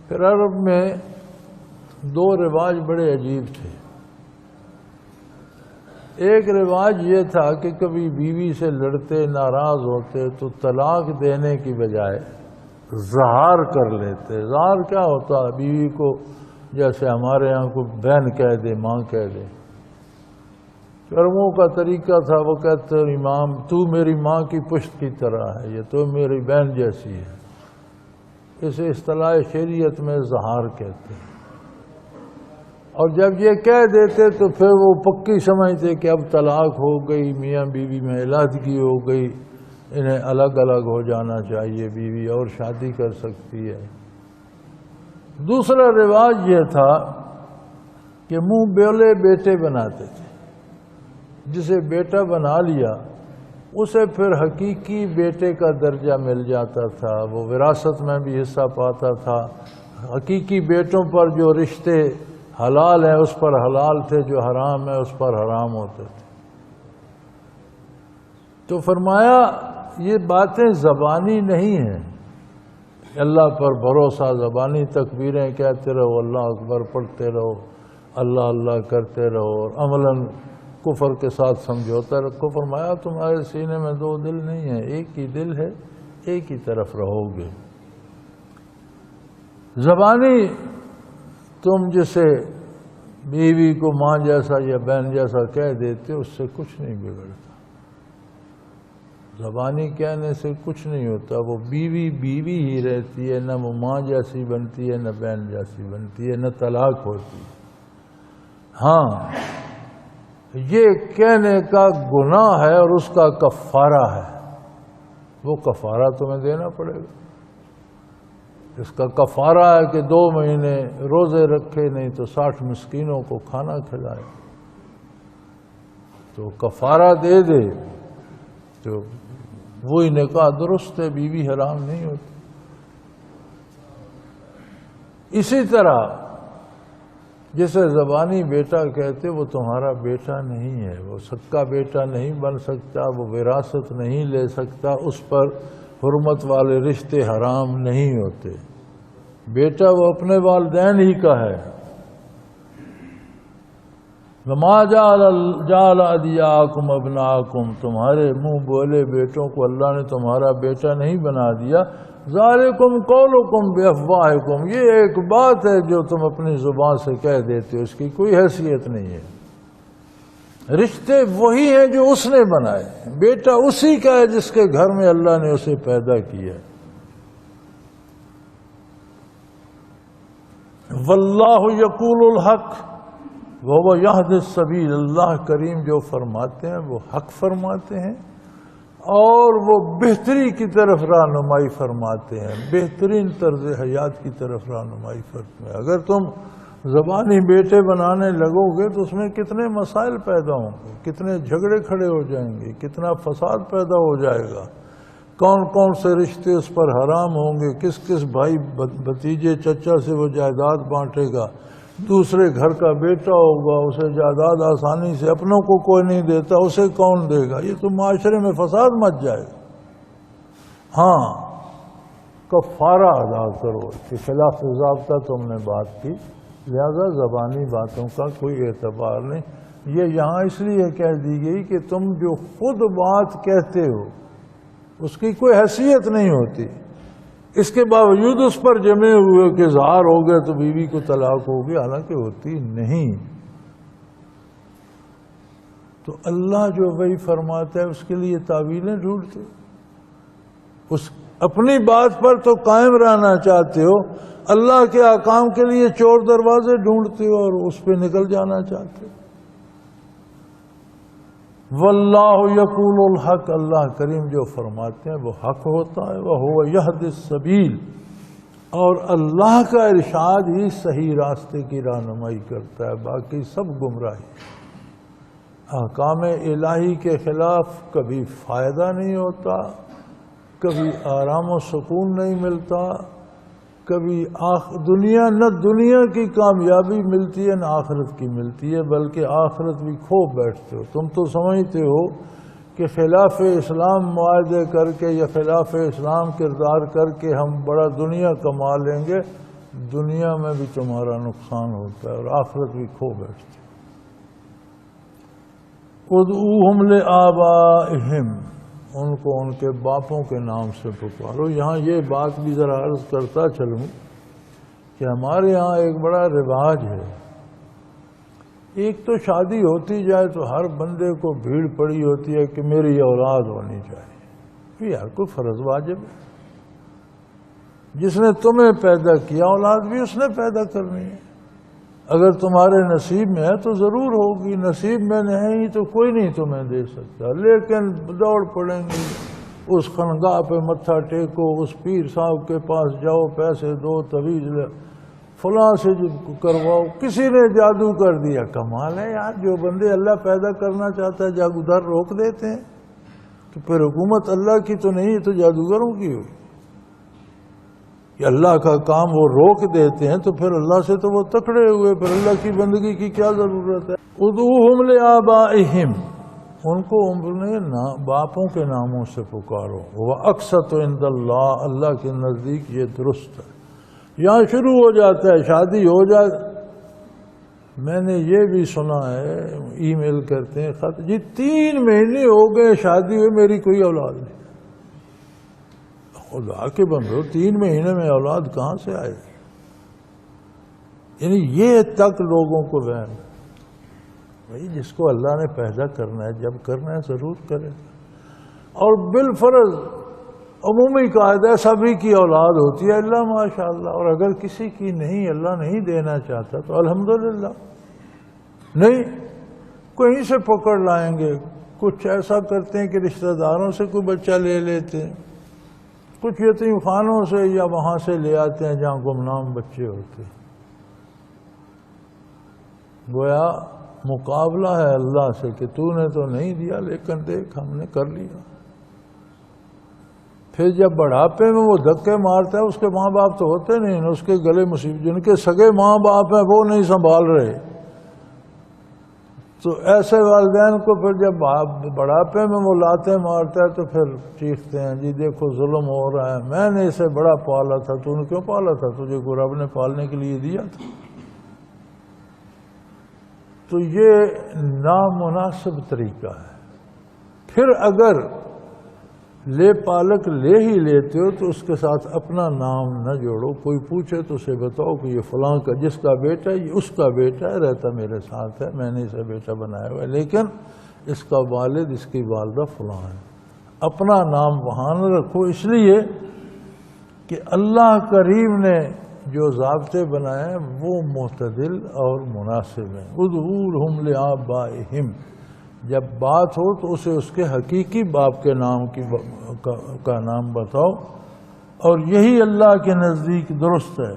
پھر عرب میں دو رواج بڑے عجیب تھے. ایک رواج یہ تھا کہ کبھی بیوی سے لڑتے ناراض ہوتے تو طلاق دینے کی بجائے زہار کر لیتے. زہار کیا ہوتا ہے؟ بیوی کو جیسے ہمارے یہاں کو بہن کہہ دے، ماں کہہ دے. عربوں کا طریقہ تھا، وہ کہتے امام تو میری ماں کی پشت کی طرح ہے، یہ تو میری بہن جیسی ہے. اسے اصطلاح شریعت میں زہار کہتے ہیں. اور جب یہ کہہ دیتے تو پھر وہ پکی سمجھتے کہ اب طلاق ہو گئی، میاں بیوی میں علیحدگی ہو گئی، انہیں الگ الگ ہو جانا چاہیے، بیوی اور شادی کر سکتی ہے. دوسرا رواج یہ تھا کہ منہ بولے بیٹے بناتے تھے. جسے بیٹا بنا لیا اسے پھر حقیقی بیٹے کا درجہ مل جاتا تھا، وہ وراثت میں بھی حصہ پاتا تھا. حقیقی بیٹوں پر جو رشتے حلال ہیں اس پر حلال تھے، جو حرام ہے اس پر حرام ہوتے تھے. تو فرمایا یہ باتیں زبانی نہیں ہیں. اللہ پر بھروسہ، زبانی تکبیریں کہتے رہو، اللہ اکبر پڑھتے رہو، اللہ اللہ کرتے رہو، اور عملاً کفر کے ساتھ سمجھوتا رکھو. فرمایا تمہارے سینے میں دو دل نہیں ہیں، ایک ہی دل ہے، ایک ہی طرف رہو گے. زبانی تم جسے بیوی کو ماں جیسا یا بہن جیسا کہہ دیتے اس سے کچھ نہیں بگڑتا. زبانی کہنے سے کچھ نہیں ہوتا، وہ بیوی بیوی ہی رہتی ہے، نہ وہ ماں جیسی بنتی ہے نہ بہن جیسی بنتی ہے، نہ طلاق ہوتی ہے. ہاں یہ کہنے کا گناہ ہے اور اس کا کفارہ ہے، وہ کفارہ تمہیں دینا پڑے گا. اس کا کفارہ ہے کہ 2 مہینے روزے رکھے، نہیں تو 60 مسکینوں کو کھانا کھلائے. تو کفارہ دے دے تو وہی نکاح درست ہے، بیوی حرام نہیں ہوتی. اسی طرح جسے زبانی بیٹا کہتے وہ تمہارا بیٹا نہیں ہے، وہ سکا بیٹا نہیں بن سکتا، وہ وراثت نہیں لے سکتا، اس پر حرمت والے رشتے حرام نہیں ہوتے. بیٹا وہ اپنے والدین ہی کا ہے. وَمَا جَعَلَ أَدْعِيَاءَكُمْ أَبْنَاءَكُمْ، تمہارے منہ بولے بیٹوں کو اللہ نے تمہارا بیٹا نہیں بنا دیا. ذَلِكُمْ قَوْلُكُمْ بِأَفْوَاهِكُمْ، یہ ایک بات ہے جو تم اپنی زبان سے کہہ دیتے ہو، اس کی کوئی حیثیت نہیں ہے. رشتے وہی ہیں جو اس نے بنائے. بیٹا اسی کا ہے جس کے گھر میں اللہ نے اسے پیدا کیا. واللہ یقول الحق وہو یہدی السبیل، اللہ کریم جو فرماتے ہیں وہ حق فرماتے ہیں اور وہ بہتری کی طرف رہنمائی فرماتے ہیں، بہترین طرز حیات کی طرف رہنمائی فرماتے ہیں. اگر تم زبانی بیٹے بنانے لگو گے تو اس میں کتنے مسائل پیدا ہوں گے، کتنے جھگڑے کھڑے ہو جائیں گے، کتنا فساد پیدا ہو جائے گا. کون کون سے رشتے اس پر حرام ہوں گے، کس کس بھائی بھتیجے چچا سے وہ جائیداد بانٹے گا. دوسرے گھر کا بیٹا ہوگا، اسے جائیداد آسانی سے اپنوں کو کوئی نہیں دیتا، اسے کون دے گا. یہ تو معاشرے میں فساد مچ جائے گا. ہاں کفارہ ادا کرو کہ خلاف ضابطہ تم نے بات کی، لہذا زبانی باتوں کا کوئی اعتبار نہیں. یہ یہاں اس لیے کہہ دی گئی کہ تم جو خود بات کہتے ہو اس کی کوئی حیثیت نہیں ہوتی، اس کے باوجود اس پر جمے ہوئے کہ اظہار ہو گئے تو بیوی کو طلاق ہوگی، حالانکہ ہوتی نہیں. تو اللہ جو وہی فرماتا ہے اس کے لیے تعویلیں ڈھونڈتے، اس اپنی بات پر تو قائم رہنا چاہتے ہو، اللہ کے احکام کے لیے چور دروازے ڈھونڈتے ہو اور اس پہ نکل جانا چاہتے ہو. واللہ یقول الحق، اللہ کریم جو فرماتے ہیں وہ حق ہوتا ہے. وہو یہدی السبیل، اور اللہ کا ارشاد ہی صحیح راستے کی رہنمائی کرتا ہے، باقی سب گمراہی. احکام الہی کے خلاف کبھی فائدہ نہیں ہوتا، کبھی آرام و سکون نہیں ملتا، کبھی دنیا کی کامیابی ملتی ہے نہ آخرت کی ملتی ہے، بلکہ آخرت بھی کھو بیٹھتے ہو. تم تو سمجھتے ہو کہ خلاف اسلام معاہدے کر کے یا خلاف اسلام کردار کر کے ہم بڑا دنیا کما لیں گے، دنیا میں بھی تمہارا نقصان ہوتا ہے اور آخرت بھی کھو بیٹھتی۔ ادعوہم لآبائہم، ان کو ان کے باپوں کے نام سے پکارو۔ یہاں یہ بات بھی ذرا عرض کرتا چلوں کہ ہمارے یہاں ایک بڑا رواج ہے، ایک تو شادی ہوتی جائے تو ہر بندے کو بھیڑ پڑی ہوتی ہے کہ میری اولاد ہونی چاہیے۔ یہ ہر کوئی فرض واجب ہے، جس نے تمہیں پیدا کیا اولاد بھی اس نے پیدا کرنی ہے۔ اگر تمہارے نصیب میں ہے تو ضرور ہوگی، نصیب میں نہیں تو کوئی نہیں تمہیں دے سکتا، لیکن دوڑ پڑیں گے، اس خانقاہ پہ متھا ٹیکو، اس پیر صاحب کے پاس جاؤ، پیسے دو، تویز لے، فلاں سے کرواؤ۔ کسی نے جادو کر دیا، کمال ہے یار، جو بندے اللہ پیدا کرنا چاہتا ہے جادوگر روک دیتے ہیں، تو پھر حکومت اللہ کی تو نہیں، تو جادوگروں کی ہوئی کہ اللہ کا کام وہ روک دیتے ہیں، تو پھر اللہ سے تو وہ تکڑے ہوئے، پھر اللہ کی بندگی کی کیا ضرورت ہے۔ ادعوہم لآبائہم، ان کو اپنے باپوں کے ناموں سے پکارو۔ وَأَقْسَطُ عِندَ اللَّهِ، اللہ کے نزدیک یہ درست ہے۔ یہاں شروع ہو جاتا ہے، شادی ہو جائے۔ میں نے یہ بھی سنا ہے، ای میل کرتے ہیں خط، جی 3 مہینے ہو گئے شادی ہوئے، میری کوئی اولاد نہیں۔ خدا کے بندو، 3 مہینے میں اولاد کہاں سے آئے گی؟ یعنی یہ تک لوگوں کو وہم ہے۔ بھائی جس کو اللہ نے پیدا کرنا ہے، جب کرنا ہے ضرور کرے گا۔ اور بالفرض عمومی قاعدہ سبھی کی اولاد ہوتی ہے اللہ ماشاءاللہ، اور اگر کسی کی نہیں، اللہ نہیں دینا چاہتا تو الحمدللہ نہیں، کہیں سے پکڑ لائیں گے۔ کچھ ایسا کرتے ہیں کہ رشتہ داروں سے کوئی بچہ لے لیتے ہیں، کچھ یتیم خانوں سے یا وہاں سے لے آتے ہیں جہاں گمنام بچے ہوتے ہیں۔ گویا مقابلہ ہے اللہ سے کہ تو نے تو نہیں دیا، لیکن دیکھ ہم نے کر لیا۔ پھر جب بڑھاپے میں وہ دھکے مارتا ہے، اس کے ماں باپ تو ہوتے نہیں، اس کے گلے مصیبت، جن کے سگے ماں باپ ہیں وہ نہیں سنبھال رہے، تو ایسے والدین کو پھر جب بڑھاپے میں وہ لاتے مارتا ہے تو پھر چیختے ہیں جی دیکھو ظلم ہو رہا ہے، میں نے اسے بڑا پالا تھا، تو نے کیوں پالا تھا؟ تجھے کوئی رب نے پالنے کے لیے دیا تھا؟ تو یہ نامناسب طریقہ ہے۔ پھر اگر لے پالک لے ہی لیتے ہو تو اس کے ساتھ اپنا نام نہ جوڑو۔ کوئی پوچھے تو اسے بتاؤ کہ یہ فلاں کا، جس کا بیٹا ہے یہ اس کا بیٹا ہے، رہتا میرے ساتھ ہے، میں نے اسے بیٹا بنایا ہوا ہے، لیکن اس کا والد، اس کی والدہ فلاں ہے۔ اپنا نام وہاں نہ رکھو، اس لیے کہ اللہ کریم نے جو ضابطے بنائے ہیں وہ معتدل اور مناسب ہیں۔ ادعوہم لآبائہم، جب بات ہو تو اسے اس کے حقیقی باپ کے نام کا نام بتاؤ، اور یہی اللہ کے نزدیک درست ہے۔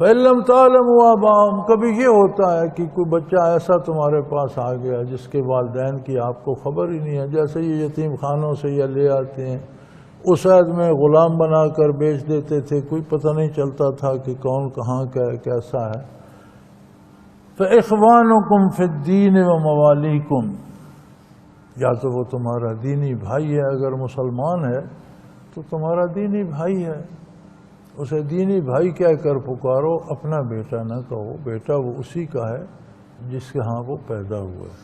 فَإِن لَّمْ تَعْلَمُوا آبَاءَهُمْ، کبھی یہ ہوتا ہے کہ کوئی بچہ ایسا تمہارے پاس آ گیا جس کے والدین کی آپ کو خبر ہی نہیں ہے، جیسے یہ یتیم خانوں سے یا لے آتے ہیں، اس عہد میں غلام بنا کر بیچ دیتے تھے، کوئی پتہ نہیں چلتا تھا کہ کون کہاں کا ہے، کیسا ہے۔ فَإِخْوَانُكُمْ فِي الدِّينِ وَمَوَالِيكُمْ، یا تو وہ تمہارا دینی بھائی ہے، اگر مسلمان ہے تو تمہارا دینی بھائی ہے، اسے دینی بھائی کہہ کر پکارو، اپنا بیٹا نہ کہو، بیٹا وہ اسی کا ہے جس کے ہاں وہ پیدا ہوا ہے۔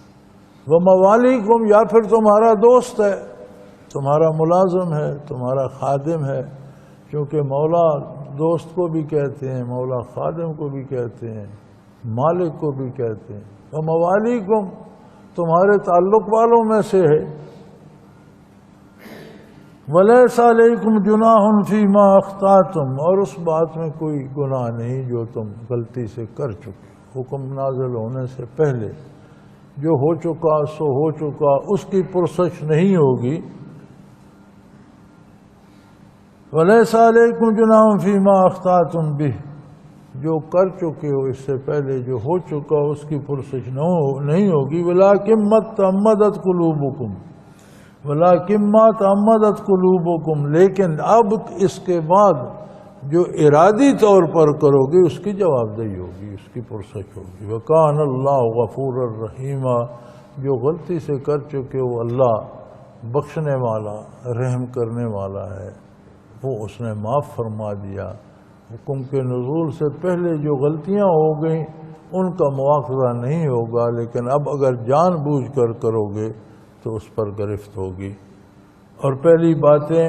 وَمَوَالِيكُمْ، یا پھر تمہارا دوست ہے، تمہارا ملازم ہے، تمہارا خادم ہے، کیونکہ مولا دوست کو بھی کہتے ہیں، مولا خادم کو بھی کہتے ہیں، مالک کو بھی کہتے ہیں۔ وَمَوَالِيكُمْ، تمہارے تعلق والوں میں سے ہے۔ وَلَيْسَ عَلَيْكُمْ جُنَاحٌ فِيمَا أَخْطَأْتُمْ، اور اس بات میں کوئی گناہ نہیں جو تم غلطی سے کر چکے، حکم نازل ہونے سے پہلے جو ہو چکا سو ہو چکا، اس کی پرسش نہیں ہوگی۔ وَلَيْسَ عَلَيْكُمْ جُنَاحٌ فِيمَا أَخْطَأْتُمْ بِهِ، جو کر چکے ہو اس سے پہلے جو ہو چکا اس کی پرسش نہیں ہوگی۔ وَلَٰكِن مَّا تَعَمَّدَتْ قُلُوبُكُمْ، وَلَٰكِن مَّا تَعَمَّدَتْ قُلُوبُكُمْ، لیکن اب اس کے بعد جو ارادی طور پر کرو گے اس کی جواب دہی ہوگی، اس کی پرسش ہوگی۔ وَكَانَ اللَّهُ غَفُورًا رَحِيمًا، جو غلطی سے کر چکے ہو اللہ بخشنے والا، رحم کرنے والا ہے، وہ اس نے معاف فرما دیا۔ حکم کے نزول سے پہلے جو غلطیاں ہو گئیں ان کا مواخذہ نہیں ہوگا، لیکن اب اگر جان بوجھ کر کرو گے تو اس پر گرفت ہوگی۔ اور پہلی باتیں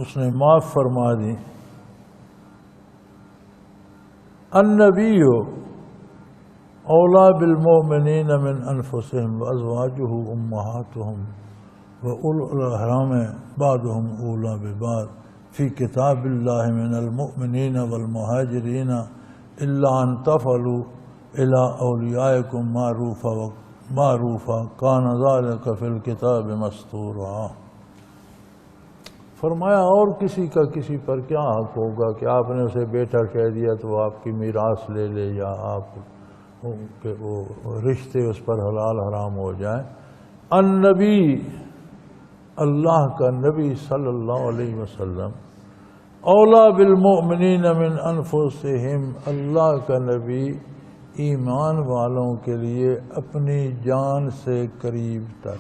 اس نے معاف فرما دی۔ النبی اولا بالمؤمنین من انفسهم وازواجہ امہاتہم وأولو الارحام بعضهم اولا ببعض فی کتاب اللہ من المؤمنین والمہاجرین الا ان تفعلوا الی اولیائکم معروفا کان ذلک فی الکتاب مستورا۔ فرمایا اور کسی کا کسی پر کیا حق ہوگا کہ آپ نے اسے بیٹا کہہ دیا تو وہ آپ کی میراث لے لے، یا آپ کہ وہ رشتے اس پر حلال حرام ہو جائیں۔ النبی، اللہ کا نبی صلی اللہ علیہ وسلم، اولا بالمؤمنین من انفسہم، اللہ کا نبی ایمان والوں کے لیے اپنی جان سے قریب تر